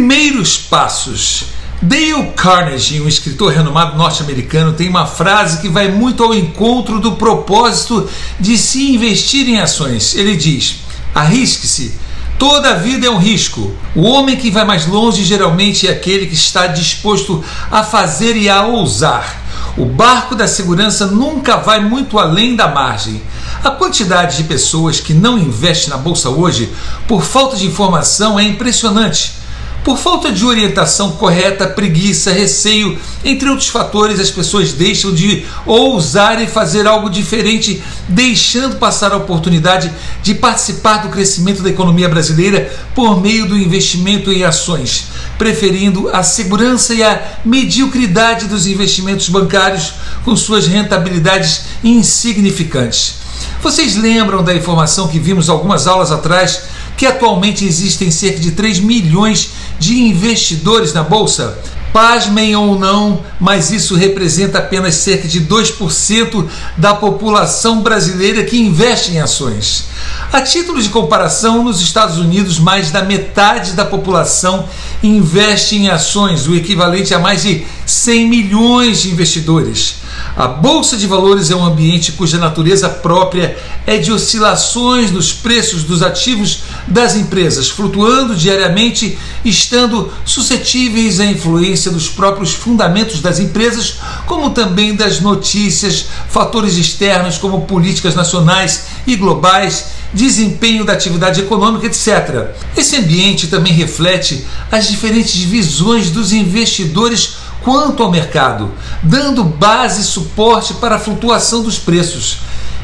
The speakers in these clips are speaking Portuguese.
Primeiros passos. Dale Carnegie, um escritor renomado norte-americano, tem uma frase que vai muito ao encontro do propósito de se investir em ações. Ele diz: arrisque-se. Toda a vida é um risco. O homem que vai mais longe geralmente é aquele que está disposto a fazer e a ousar. O barco da segurança nunca vai muito além da margem. A quantidade de pessoas que não investem na bolsa hoje por falta de informação é impressionante. Por falta de orientação correta, preguiça, receio, entre outros fatores, as pessoas deixam de ousar e fazer algo diferente, deixando passar a oportunidade de participar do crescimento da economia brasileira por meio do investimento em ações, preferindo a segurança e a mediocridade dos investimentos bancários com suas rentabilidades insignificantes. Vocês lembram da informação que vimos algumas aulas atrás, que atualmente existem cerca de 3 milhões de investidores na Bolsa? Pasmem ou não, mas isso representa apenas cerca de 2% da população brasileira que investe em ações. A título de comparação, nos Estados Unidos, mais da metade da população investe em ações, o equivalente a mais de 100 milhões de investidores. A Bolsa de Valores é um ambiente cuja natureza própria é de oscilações nos preços dos ativos das empresas, flutuando diariamente, estando suscetíveis à influência dos próprios fundamentos das empresas, como também das notícias, fatores externos como políticas nacionais e globais, desempenho da atividade econômica, etc. Esse ambiente também reflete as diferentes visões dos investidores quanto ao mercado, dando base e suporte para a flutuação dos preços.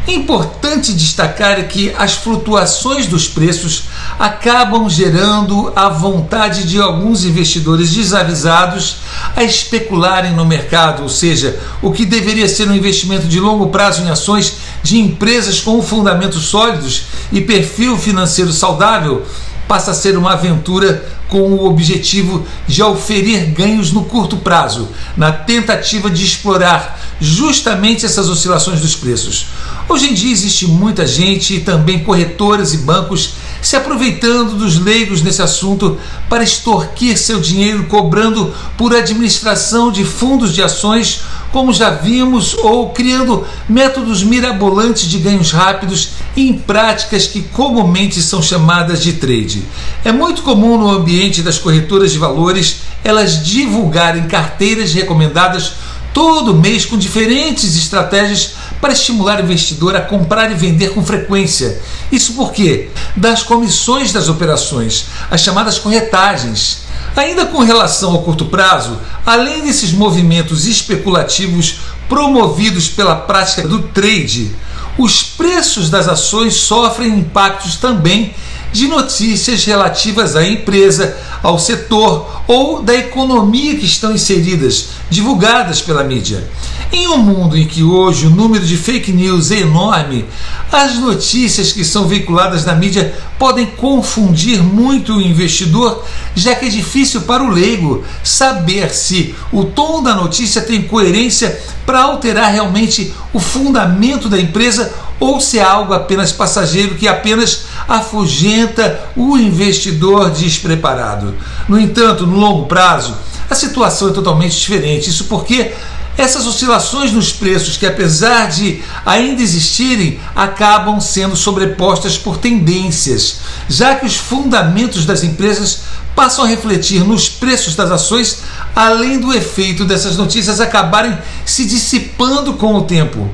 É importante destacar que as flutuações dos preços acabam gerando a vontade de alguns investidores desavisados a especularem no mercado, ou seja, o que deveria ser um investimento de longo prazo em ações de empresas com fundamentos sólidos e perfil financeiro saudável passa a ser uma aventura com o objetivo de oferir ganhos no curto prazo, na tentativa de explorar justamente essas oscilações dos preços. Hoje em dia existe muita gente e também corretoras e bancos se aproveitando dos leigos nesse assunto para extorquir seu dinheiro, cobrando por administração de fundos de ações, como já vimos, ou criando métodos mirabolantes de ganhos rápidos em práticas que comumente são chamadas de trade. É muito comum no ambiente das corretoras de valores elas divulgarem carteiras recomendadas todo mês com diferentes estratégias para estimular o investidor a comprar e vender com frequência. Isso porque das comissões das operações, as chamadas corretagens. Ainda com relação ao curto prazo, além desses movimentos especulativos promovidos pela prática do trade, os preços das ações sofrem impactos também de notícias relativas à empresa, ao setor ou da economia que estão inseridas, divulgadas pela mídia. Em um mundo em que hoje o número de fake news é enorme, as notícias que são veiculadas na mídia podem confundir muito o investidor, já que é difícil para o leigo saber se o tom da notícia tem coerência para alterar realmente o fundamento da empresa ou se é algo apenas passageiro que apenas afugenta o investidor despreparado. No entanto, no longo prazo, a situação é totalmente diferente. Isso porque essas oscilações nos preços, que apesar de ainda existirem, acabam sendo sobrepostas por tendências, já que os fundamentos das empresas passam a refletir nos preços das ações, além do efeito dessas notícias acabarem se dissipando com o tempo.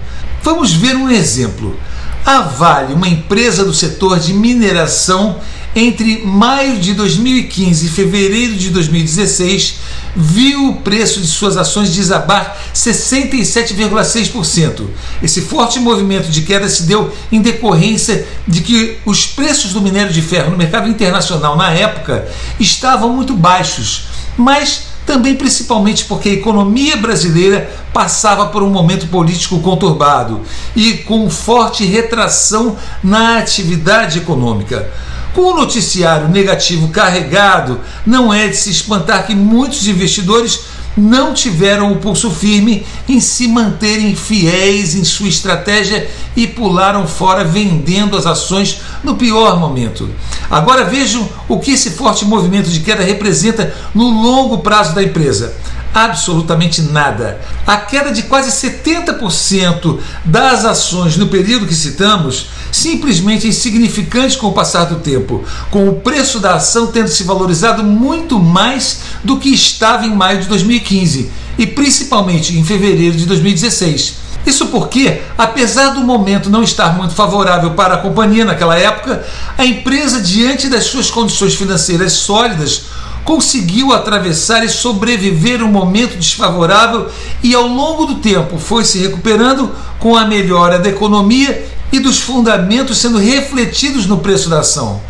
Vamos ver um exemplo. A Vale, uma empresa do setor de mineração, entre maio de 2015 e fevereiro de 2016, viu o preço de suas ações desabar 67,6%. Esse forte movimento de queda se deu em decorrência de que os preços do minério de ferro no mercado internacional na época estavam muito baixos, mas também principalmente porque a economia brasileira passava por um momento político conturbado e com forte retração na atividade econômica. Com o noticiário negativo carregado, não é de se espantar que muitos investidores não tiveram o pulso firme em se manterem fiéis em sua estratégia e pularam fora vendendo as ações no pior momento. Agora vejam o que esse forte movimento de queda representa no longo prazo da empresa. Absolutamente nada. A queda de quase 70% das ações no período que citamos simplesmente é insignificante com o passar do tempo, com o preço da ação tendo se valorizado muito mais do que estava em maio de 2015 e principalmente em fevereiro de 2016. Isso porque, apesar do momento não estar muito favorável para a companhia naquela época, a empresa, diante das suas condições financeiras sólidas, conseguiu atravessar e sobreviver um momento desfavorável e ao longo do tempo foi se recuperando com a melhora da economia e dos fundamentos sendo refletidos no preço da ação.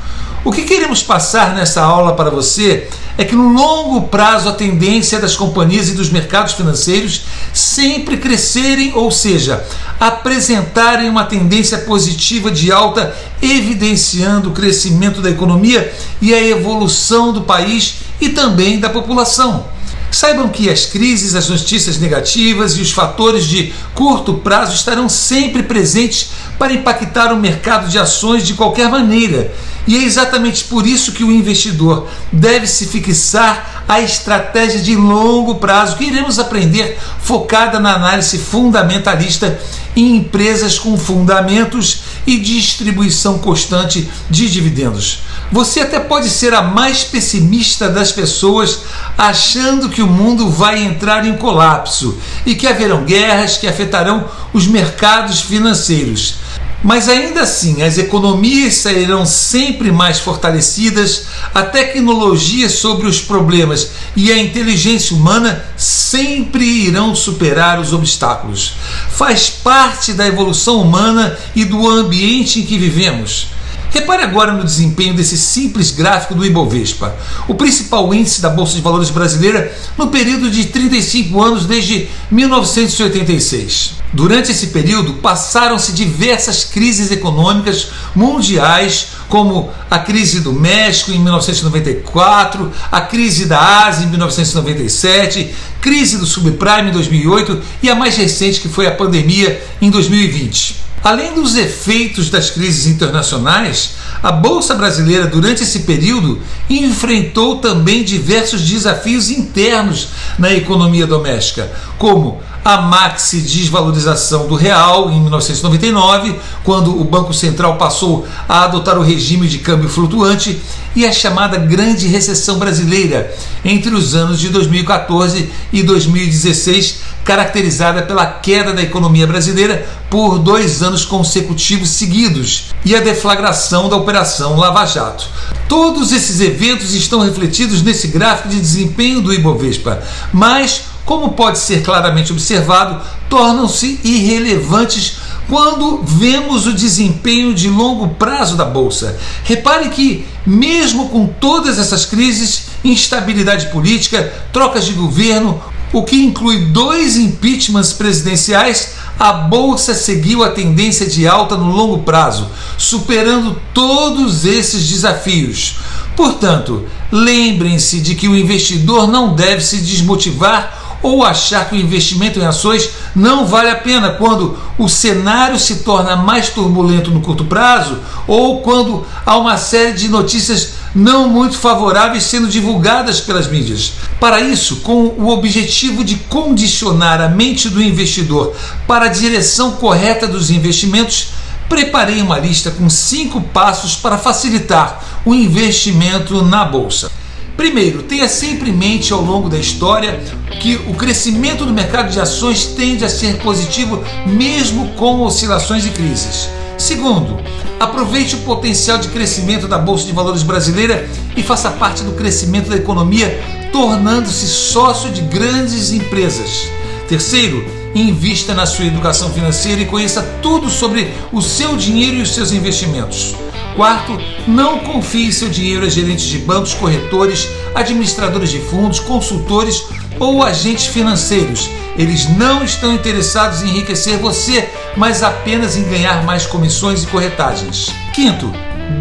O que queremos passar nessa aula para você é que no longo prazo a tendência das companhias e dos mercados financeiros sempre crescerem, ou seja, apresentarem uma tendência positiva de alta, evidenciando o crescimento da economia e a evolução do país e também da população. Saibam que as crises, as notícias negativas e os fatores de curto prazo estarão sempre presentes para impactar o mercado de ações de qualquer maneira. E é exatamente por isso que o investidor deve se fixar a estratégia de longo prazo que iremos aprender, focada na análise fundamentalista em empresas com fundamentos e distribuição constante de dividendos. Você até pode ser a mais pessimista das pessoas, achando que o mundo vai entrar em colapso e que haverão guerras que afetarão os mercados financeiros. Mas ainda assim, as economias sairão sempre mais fortalecidas, a tecnologia sobre os problemas e a inteligência humana sempre irão superar os obstáculos. Faz parte da evolução humana e do ambiente em que vivemos. Repare agora no desempenho desse simples gráfico do Ibovespa, o principal índice da Bolsa de Valores brasileira no período de 35 anos desde 1986. Durante esse período passaram-se diversas crises econômicas mundiais, como a crise do México em 1994, a crise da Ásia em 1997, crise do subprime em 2008 e a mais recente, que foi a pandemia em 2020. Além dos efeitos das crises internacionais, a Bolsa Brasileira, durante esse período, enfrentou também diversos desafios internos na economia doméstica, como a maxi desvalorização do real em 1999, quando o Banco Central passou a adotar o regime de câmbio flutuante, e a chamada Grande Recessão Brasileira entre os anos de 2014 e 2016, caracterizada pela queda da economia brasileira por 2 anos consecutivos seguidos e a deflagração da Operação Lava Jato. Todos esses eventos estão refletidos nesse gráfico de desempenho do Ibovespa, mas, como pode ser claramente observado, tornam-se irrelevantes quando vemos o desempenho de longo prazo da Bolsa. Repare que, mesmo com todas essas crises, instabilidade política, trocas de governo, o que inclui 2 impeachments presidenciais, a Bolsa seguiu a tendência de alta no longo prazo, superando todos esses desafios. Portanto, lembrem-se de que o investidor não deve se desmotivar ou achar que o investimento em ações não vale a pena quando o cenário se torna mais turbulento no curto prazo ou quando há uma série de notícias não muito favoráveis sendo divulgadas pelas mídias. Para isso, com o objetivo de condicionar a mente do investidor para a direção correta dos investimentos, preparei uma lista com 5 passos para facilitar o investimento na Bolsa. Primeiro, tenha sempre em mente ao longo da história que o crescimento do mercado de ações tende a ser positivo mesmo com oscilações e crises. Segundo, aproveite o potencial de crescimento da Bolsa de Valores brasileira e faça parte do crescimento da economia, tornando-se sócio de grandes empresas. Terceiro, invista na sua educação financeira e conheça tudo sobre o seu dinheiro e os seus investimentos. Quarto, não confie seu dinheiro a gerentes de bancos, corretores, administradores de fundos, consultores ou agentes financeiros. Eles não estão interessados em enriquecer você, mas apenas em ganhar mais comissões e corretagens. Quinto,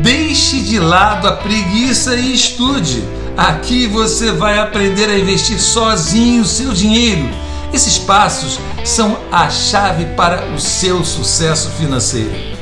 deixe de lado a preguiça e estude. Aqui você vai aprender a investir sozinho o seu dinheiro. Esses passos são a chave para o seu sucesso financeiro.